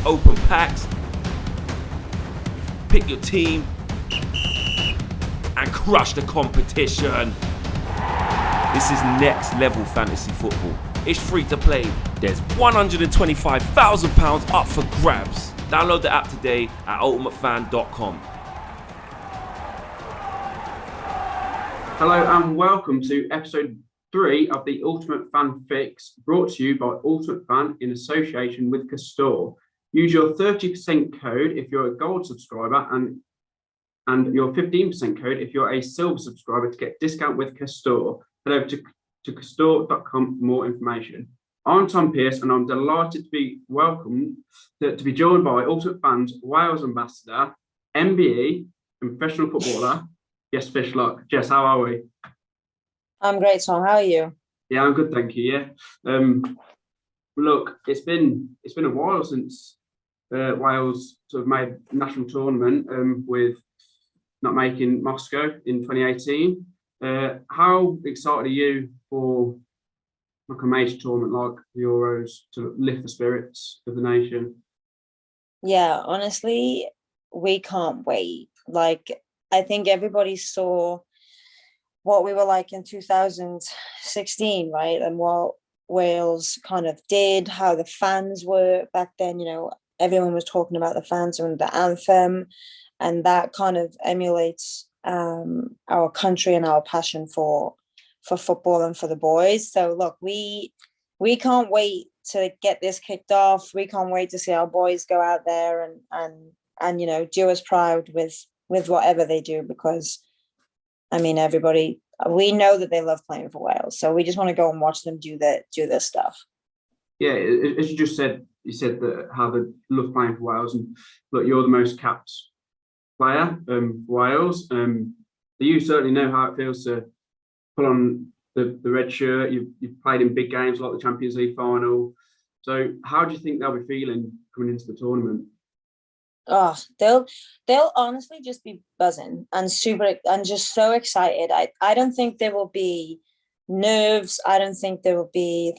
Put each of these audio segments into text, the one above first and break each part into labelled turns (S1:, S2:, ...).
S1: open packs, pick your team, and crush the competition. This is next level fantasy football. It's free to play. There's £125,000 up for grabs. Download the app today at ultimatefan.com.
S2: Hello and welcome to episode 3 of the Ultimate Fan Fix, brought to you by Ultimate Fan in association with Castore. Use your 30% code if you're a gold subscriber and your 15% code if you're a silver subscriber to get discount with Castore. Head over to castore.com for more information. I'm Tom Pearce and I'm delighted to be welcomed to be joined by Ultimate Fan's Wales ambassador, MBE and professional footballer, Jess Fishlock. Jess, how are we?
S3: I'm great, Tom. How are you?
S2: Yeah, I'm good, thank you. Yeah. Look, it's been a while since Wales sort of made national tournament with not making Moscow in 2018. How excited are you for like a major tournament like the Euros to lift the spirits of the nation?
S3: Yeah, honestly, we can't wait. I think everybody saw what we were like in 2016, right? And what Wales kind of did, how the fans were back then. Everyone was talking about the fans and the anthem, and that kind of emulates our country and our passion for football and for the boys. So look, we can't wait to get this kicked off. We can't wait to see our boys go out there and do us proud with whatever they do, because everybody, we know that they love playing for Wales, so we just want to go and watch them do their stuff.
S2: Yeah, as you just said, you said that how they love playing for Wales, and look, you're the most capped player for Wales. You certainly know how it feels to put on the red shirt. You've played in big games like the Champions League final. So how do you think they'll be feeling coming into the tournament?
S3: Oh, they'll honestly just be buzzing and super and just so excited. I don't think there will be nerves. I don't think there will be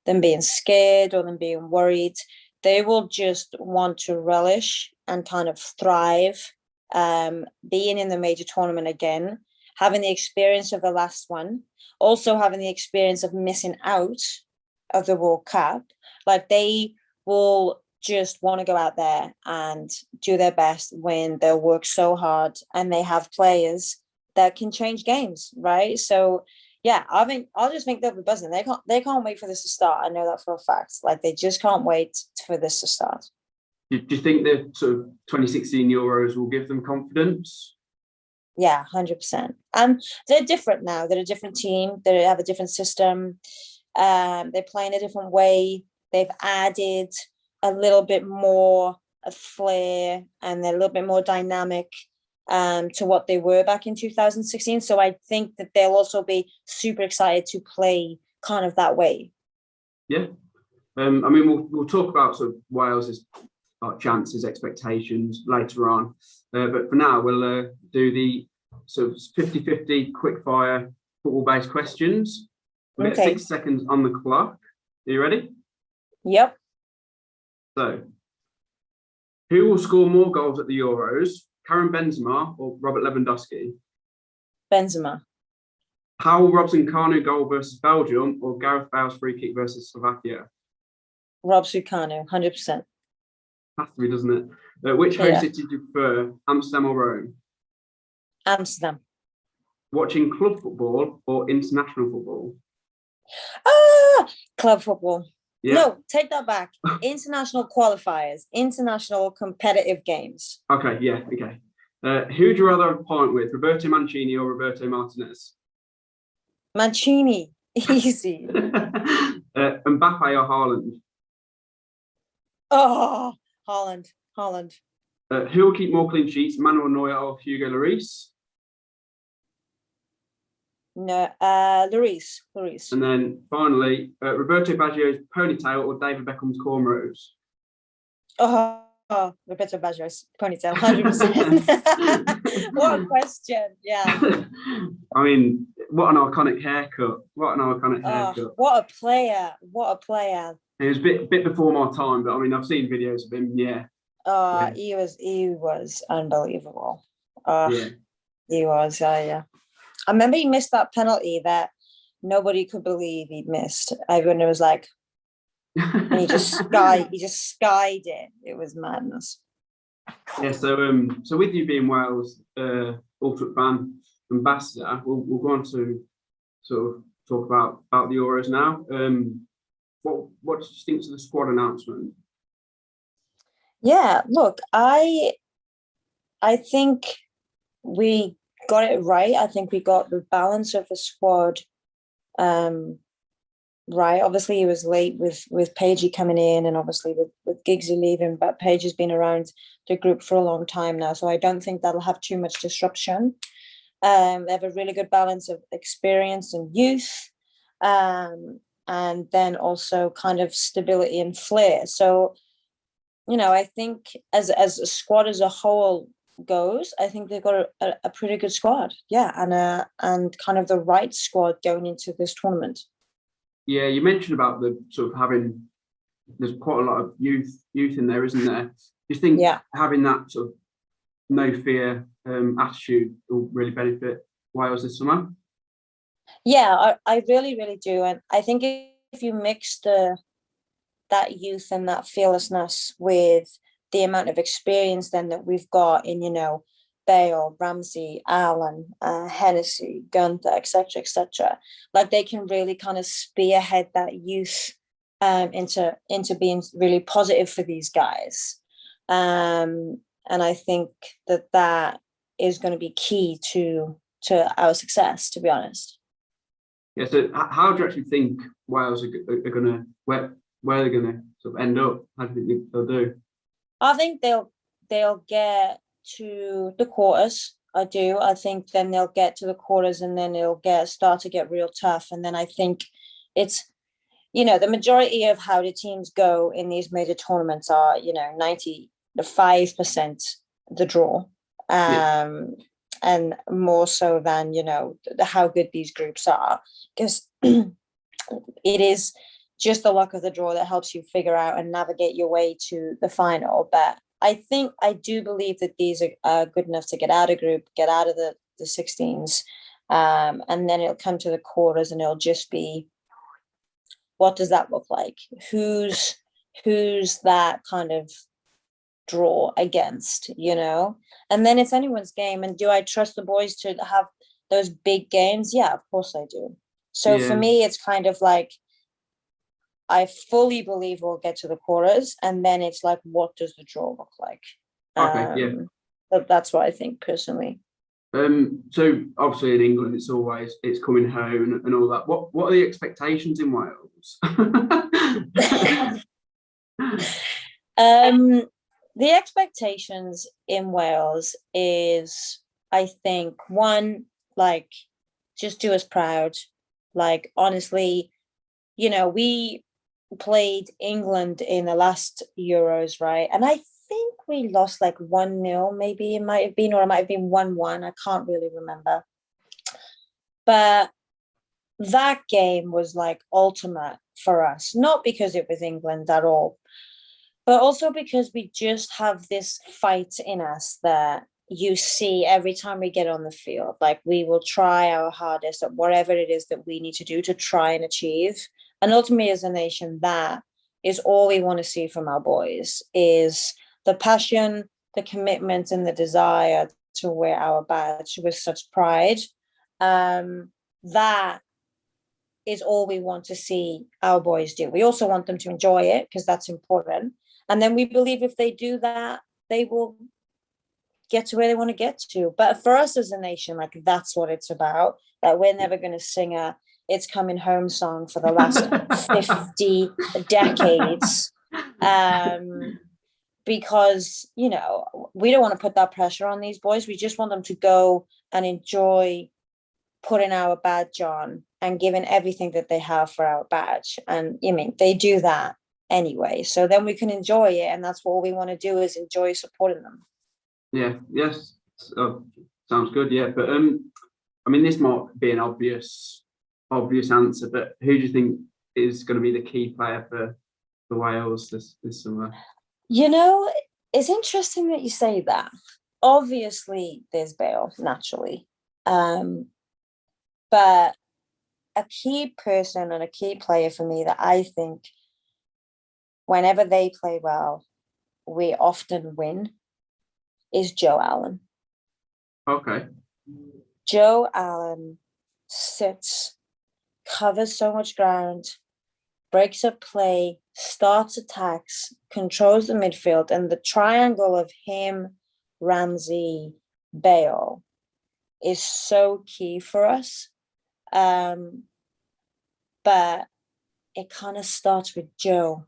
S3: them being scared or them being worried. They will just want to relish and kind of thrive, being in the major tournament again, having the experience of the last one, also having the experience of missing out of the World Cup. They will just want to go out there and do their best, win. They'll work so hard, and they have players that can change games, right? So yeah, I just think they'll be buzzing. They can't wait for this to start. I know that for a fact. They just can't wait for this to start.
S2: Do you think the sort of 2016 Euros will give them confidence?
S3: Yeah, 100%. They're different now. They're a different team. They have a different system. They play in a different way. They've added a little bit more of flair, and they're a little bit more dynamic to what they were back in 2016. So I think that they'll also be super excited to play kind of that way. Yeah.
S2: We'll talk about sort of Wales's chances, expectations later on. But for now, we'll do the sort of 50-50 quick-fire football-based questions. We'll get 6 seconds on the clock. Are you ready?
S3: Yep.
S2: So, who will score more goals at the Euros? Karim Benzema or Robert Lewandowski?
S3: Benzema.
S2: How will Robson Kanu goal versus Belgium or Gareth Bale's free kick versus Slovakia?
S3: Robson Kanu, 100%.
S2: Has to be, doesn't it? Which host city do you prefer, Amsterdam or Rome?
S3: Amsterdam.
S2: Watching club football or international football?
S3: Club football.
S2: Yeah.
S3: No, take that back. International qualifiers, international competitive games.
S2: Okay, yeah, okay. Who would you rather have a pint with, Roberto Mancini or Roberto Martinez?
S3: Mancini, easy.
S2: Mbappe or Haaland?
S3: Oh, Haaland.
S2: Who will keep more clean sheets, Manuel Neuer or Hugo Lloris?
S3: No, Lloris.
S2: And then finally, Roberto Baggio's ponytail or David Beckham's cornrows?
S3: Roberto Baggio's ponytail, 100%. What a question! Yeah.
S2: What an iconic haircut! What a player! It was a bit before my time, but I mean, I've seen videos of him. Yeah, yeah,
S3: He was unbelievable. Uh,
S2: yeah.
S3: he was. Yeah. I remember he missed that penalty that nobody could believe he'd missed. Everyone was like, and he just skied it. It was madness.
S2: Yeah, so with you being Wales ultimate fan ambassador, we'll go on to sort of talk about the Euros now. What do you think of the squad announcement?
S3: Yeah, look, I think we got it right. I think we got the balance of the squad right. Obviously, he was late with Pagey coming in, and obviously with Giggsy leaving. But Page has been around the group for a long time now, so I don't think that'll have too much disruption. They have a really good balance of experience and youth, and then also kind of stability and flair. So, I think as a squad as a whole goes, I think they've got a pretty good squad. Yeah, and kind of the right squad going into this tournament.
S2: Yeah, you mentioned about the sort of having there's quite a lot of youth in there, isn't there? Do you think having that sort of no fear attitude will really benefit Wales this summer?
S3: Yeah, I really, really do. And I think if you mix that youth and that fearlessness with the amount of experience then that we've got in, Bale, Ramsey, Allen, Hennessy, Gunther, etc., like they can really kind of spearhead that youth into being really positive for these guys. And I think that is going to be key to our success, to be honest.
S2: Yeah. So how do you actually think Wales are going to where they're going to sort of end up? How do you think they'll do?
S3: I think they'll get to the quarters. I do. I think then they'll get to the quarters, and then it'll start to get real tough. And then I think it's the majority of how the teams go in these major tournaments are 95% the draw, and more so than how good these groups are, because it is just the luck of the draw that helps you figure out and navigate your way to the final. But I do believe that these are good enough to get out of group, get out of the 16s, and then it'll come to the quarters, and it'll just be, what does that look like? Who's that kind of draw against, And then it's anyone's game. And do I trust the boys to have those big games? Yeah, of course I do. So for me, it's kind of like, I fully believe we'll get to the quarters, and then it's like, what does the draw look like?
S2: Okay,
S3: That's what I think personally.
S2: So obviously in England, it's coming home and all that. What are the expectations in Wales?
S3: The expectations in Wales is, I think, one, like, just do us proud. Like, honestly, we played England in the last Euros, right? And I think we lost like 1-0, maybe it might have been, or it might have been 1-1. I can't really remember. But that game was like ultimate for us, not because it was England at all, but also because we just have this fight in us that you see every time we get on the field. Like, we will try our hardest at whatever it is that we need to do to try and achieve. And ultimately, as a nation, that is all we want to see from our boys, is the passion, the commitment, and the desire to wear our badge with such pride. That is all we want to see our boys do. We also want them to enjoy it, because that's important. And then we believe if they do that, they will get to where they want to get to. But for us as a nation, like, that's what it's about. That we're never going to sing a "It's Coming Home" song for the last 50 decades, because we don't want to put that pressure on these boys. We just want them to go and enjoy putting our badge on and giving everything that they have for our badge. And they do that anyway, so then we can enjoy it, and that's what we want to do, is enjoy supporting them.
S2: Yes, sounds good. Yeah, but this might be an obvious answer, but who do you think is going to be the key player for for Wales this summer?
S3: You know, it's interesting that you say that. Obviously, there's Bale, naturally. But a key person and a key player for me that I think whenever they play well, we often win is Joe Allen.
S2: Okay.
S3: Joe Allen sits, covers so much ground, breaks up play, starts attacks, controls the midfield, and the triangle of him, Ramsey, Bale is so key for us. But it kind of starts with Joe,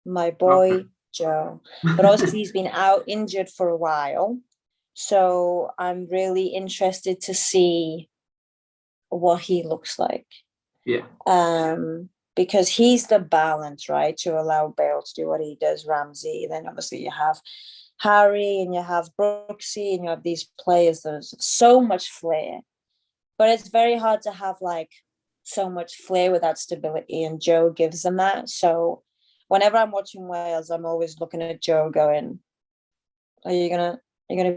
S3: my boy,
S2: Okay.
S3: Joe. But obviously he's been out injured for a while. So I'm really interested to see what he looks like.
S2: Yeah.
S3: Because he's the balance, right? To allow Bale to do what he does, Ramsey. Then obviously you have Harry and you have Brooksy and you have these players that have so much flair. But it's very hard to have like so much flair without stability, and Joe gives them that. So whenever I'm watching Wales, I'm always looking at Joe going, are you gonna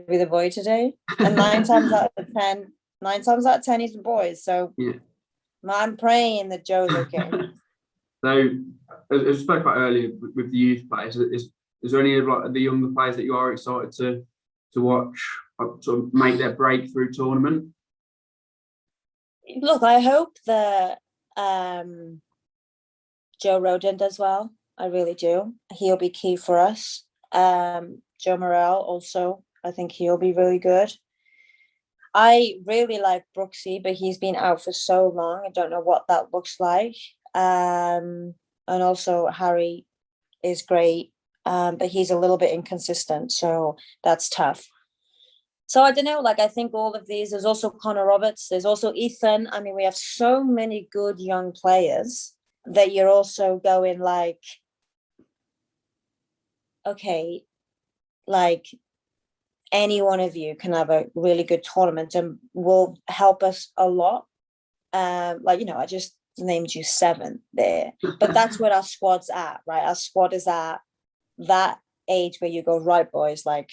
S3: be the boy today? And nine times out of ten, he's the boy. So
S2: Yeah.
S3: I'm praying that Joe's okay.
S2: So, as we spoke about earlier with the youth players, is there any of like the younger players that you are excited to watch sort of make their breakthrough tournament?
S3: Look, I hope that Joe Rodon does well. I really do. He'll be key for us. Joe Morel also, I think he'll be really good. I really like Brooksy, but he's been out for so long. I don't know what that looks like. And also Harry is great, but he's a little bit inconsistent, so that's tough. So I don't know, like I think all of these, there's also Connor Roberts, there's also Ethan. I mean, we have so many good young players that you're also going like, okay, like any one of you can have a really good tournament and will help us a lot. Like, you know, I just named you 7 there, but that's where our squad's at, right? Our squad is at that age where you go, right, boys, like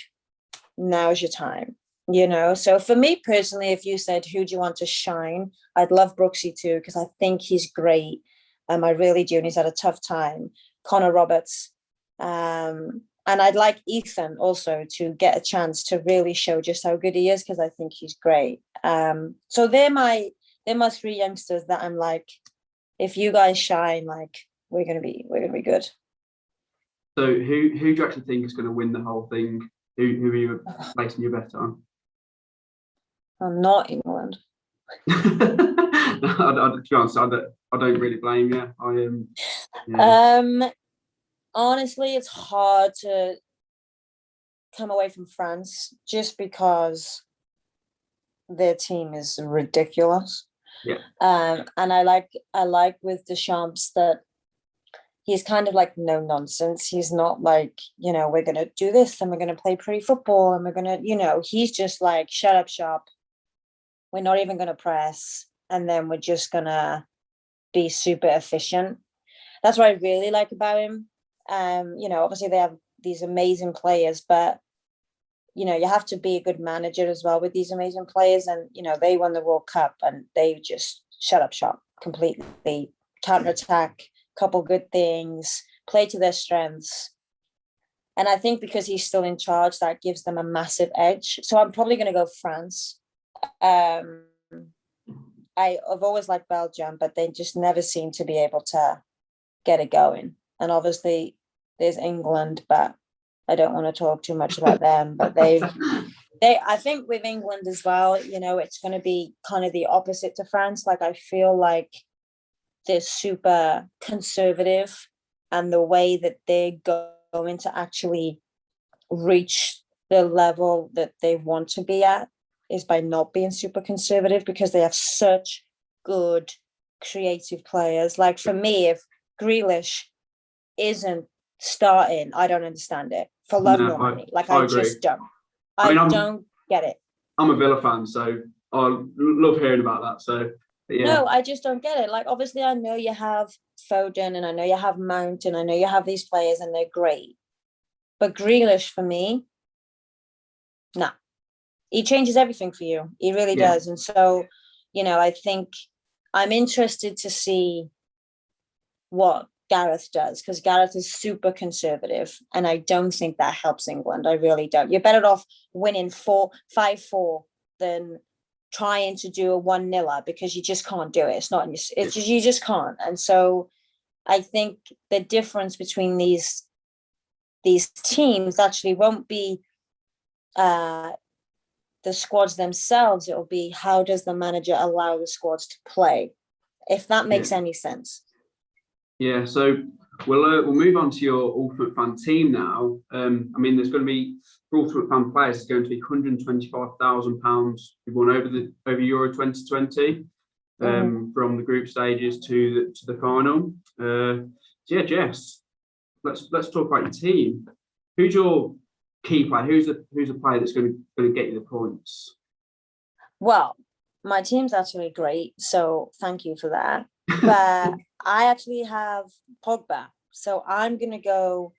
S3: now's your time, you know? So for me personally, if you said, who do you want to shine? I'd love Brooksy too, because I think he's great. I really do. And he's had a tough time. Connor Roberts. And I'd like Ethan also to get a chance to really show just how good he is, because I think he's great. So they're my 3 youngsters that I'm like, if you guys shine, like we're gonna be good.
S2: So who do you actually think is going to win the whole thing? Who are you placing your bet on?
S3: I'm not England.
S2: To be honest, I don't really blame you. I am. Yeah.
S3: Honestly, it's hard to come away from France just because their team is ridiculous.
S2: Yeah.
S3: And I like with Deschamps that he's kind of like no nonsense. He's not like, you know, we're gonna do this and we're gonna play pretty football and we're gonna, you know, he's just like shut up shop. We're not even gonna press, and then we're just gonna be super efficient. That's what I really like about him. You know, obviously they have these amazing players, but you know, you have to be a good manager as well with these amazing players. And you know, they won the World Cup and they just shut up shop completely, counterattack, couple good things, play to their strengths. And I think because he's still in charge, that gives them a massive edge. So I'm probably going to go France. I've always liked Belgium, but they just never seem to be able to get it going. And obviously there's England, but I don't want to talk too much about them. But I think with England as well, you know, it's going to be kind of the opposite to France. Like I feel like they're super conservative, and the way that they're going to actually reach the level that they want to be at is by not being super conservative, because they have such good creative players. Like for me, if Grealish isn't starting, I don't understand it for love nor money. Like I
S2: agree.
S3: just don't.
S2: I mean,
S3: don't get it.
S2: I'm a Villa fan, so I love hearing about that. So But yeah,
S3: No, I just don't get it. Like, obviously, I know you have Foden and I know you have Mount and I know you have these players and they're great. But Grealish for me, nah, he changes everything for you. He really
S2: yeah,
S3: does. And so, I think I'm interested to see what Gareth does because Gareth is super conservative, and I don't think that helps England. I really don't. You're better off winning 5-4 than trying to do a 1-0 because you just can't do it. It's not. It's just you just can't. And so I think the difference between these teams actually won't be the squads themselves. It'll be how does the manager allow the squads to play, if that makes
S2: yeah.
S3: any sense.
S2: Yeah, so we'll move on to your Ultimate Fan team now. I mean, there's going to be for Ultimate Fan players. It's going to be £125,000 won over Euro 2020 from the group stages to the final. So yeah, Jess, let's talk about your team. Who's your key player? Who's the player that's going to get you the points?
S3: Well, my team's actually great, so thank you for that. But I actually have Pogba, so I'm gonna go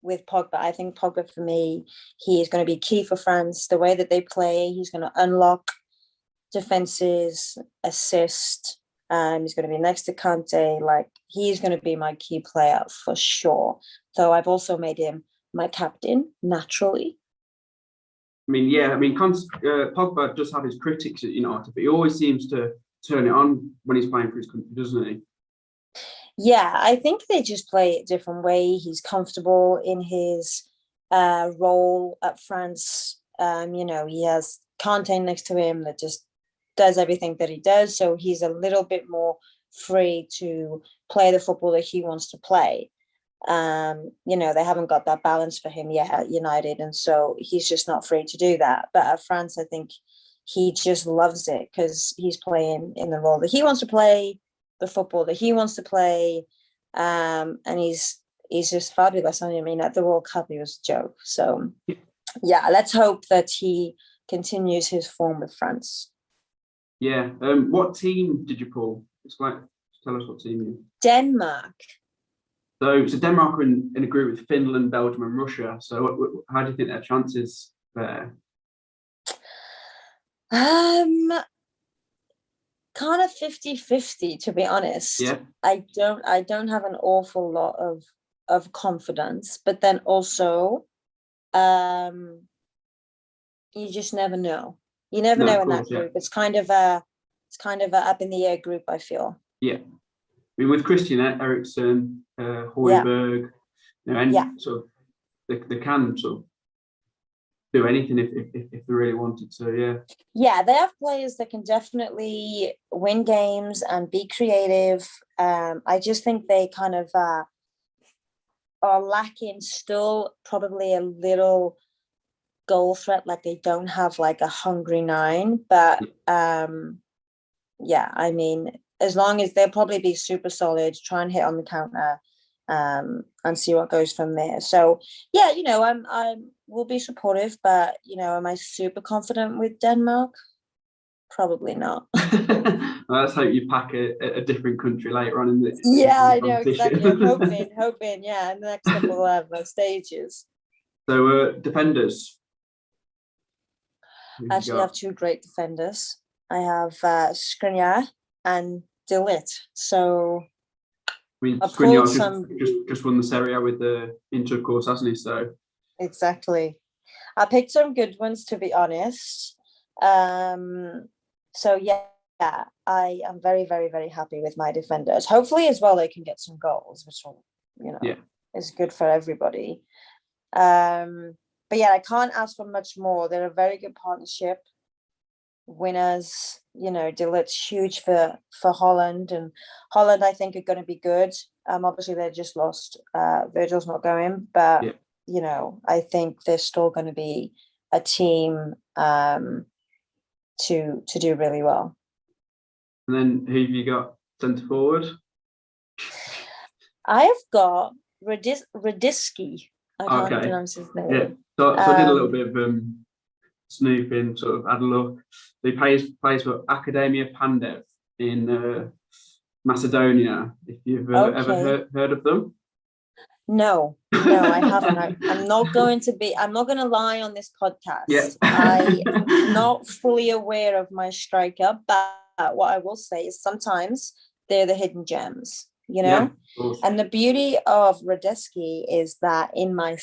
S3: with Pogba. I think Pogba for me, he is going to be key for France. The way that they play, he's going to unlock defenses, assist. He's going to be next to Kante. Like, he's going to be my key player for sure. So I've also made him my captain naturally.
S2: I mean, yeah, I mean, Pogba does have his critics at United, but he always seems to turn it on when he's playing for his country, doesn't he?
S3: Yeah, I think they just play a different way. He's comfortable in his role at France. He has Kante next to him that just does everything that he does. So he's a little bit more free to play the football that he wants to play. They haven't got that balance for him yet at United, and so he's just not free to do that. But at France, I think he just loves it because he's playing in the role that he wants to play, the football that he wants to play, and he's just fabulous. I mean, at the World Cup, he was a joke. So yeah, let's hope that he continues his form with France.
S2: Yeah. What team did you pull? Tell us what team you.
S3: Denmark.
S2: So Denmark are in a group with Finland, Belgium, and Russia. So how do you think their chances there?
S3: Kind of 50-50, to be honest.
S2: Yeah.
S3: I don't have an awful lot of confidence, but then also you just never know. You never
S2: No,
S3: know
S2: of
S3: in that
S2: course, yeah.
S3: group. It's kind of a up in the air group, I feel.
S2: Yeah. I mean, with Christian Eriksen, Højbjerg, and sort of they can sort of do anything if they really wanted to. Yeah.
S3: Yeah, they have players that can definitely win games and be creative. I just think they kind of are lacking still probably a little goal threat. Like, they don't have like a hungry nine, but yeah, I mean, as long as they'll probably be super solid, try and hit on the counter, and see what goes from there. So yeah, I will be supportive, but am I super confident with Denmark? Probably not.
S2: Well, let's hope you pack a different country later on in the
S3: Yeah, I know
S2: competition.
S3: exactly. I'm hoping, yeah, in the next couple of stages.
S2: So defenders. Who
S3: I
S2: you
S3: actually have
S2: got?
S3: two great defenders. I have Skriniar and De Ligt. So
S2: I mean,
S3: I pulled
S2: Skriniar's
S3: some
S2: just won the Serie A with the Inter, of course, hasn't he? So
S3: exactly. I picked some good ones, to be honest. So yeah, I am very, very, very happy with my defenders. Hopefully, as well, they can get some goals, which will,
S2: yeah.
S3: is good for everybody. But yeah, I can't ask for much more. They're a very good partnership. Winners, De Ligt's huge for Holland, and Holland, I think, are going to be good. Obviously, they just lost. Virgil's not going, but
S2: Yeah.
S3: I think they're still going to be a team to do really well.
S2: And then who have you got centre forward?
S3: I have got Radisky. I can't
S2: Okay.
S3: pronounce his name.
S2: Yeah. So I did a little bit of snooping, sort of had a look. He plays for Academia Pandev. in Macedonia. If you've ever heard of them.
S3: No, I haven't. I'm not going to lie on this podcast.
S2: Yeah.
S3: I'm not fully aware of my striker, but what I will say is sometimes they're the hidden gems, you know?
S2: Yeah,
S3: and the beauty of Radetzky is that in my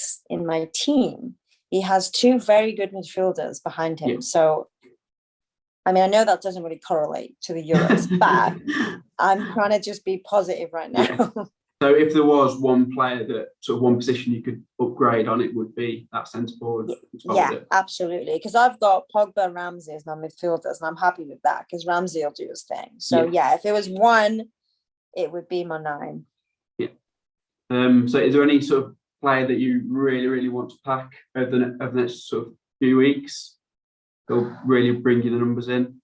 S3: team, he has two very good midfielders behind him.
S2: Yeah.
S3: So, I mean, I know that doesn't really correlate to the Euros, but I'm trying to just be positive right now.
S2: Yeah. So if there was one player that sort of one position you could upgrade on, it would be that centre forward.
S3: Yeah, absolutely. Because I've got Pogba, Ramsey as my midfielders, and I'm happy with that because Ramsey will do his thing. So yeah, if it was one, it would be my 9.
S2: Yeah. So is there any sort of player that you really, really want to pack over the next sort of few weeks? They'll really bring you the numbers in.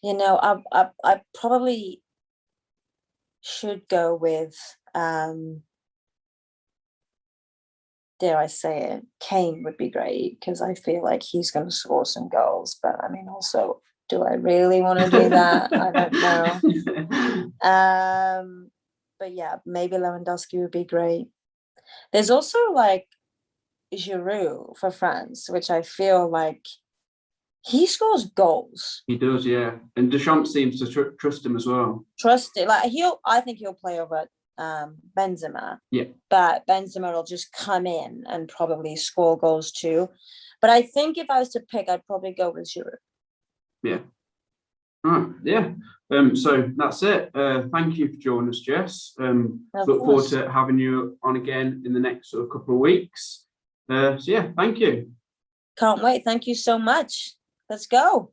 S3: You know, I probably should go with dare I say it, Kane would be great because I feel like he's going to score some goals. But I mean, also, do I really want to do that? I don't know. But yeah, maybe Lewandowski would be great. There's also like Giroud for France, which I feel like he scores goals.
S2: He does, yeah. And Deschamps seems to trust him as well.
S3: Trust it. Like I think he'll play over Benzema.
S2: Yeah.
S3: But Benzema will just come in and probably score goals too. But I think if I was to pick, I'd probably go with Giroud.
S2: Yeah. All right. Yeah. So that's it. Thank you for joining us, Jess. Look forward to having you on again in the next sort of couple of weeks. So yeah, thank you.
S3: Can't wait. Thank you so much. Let's go.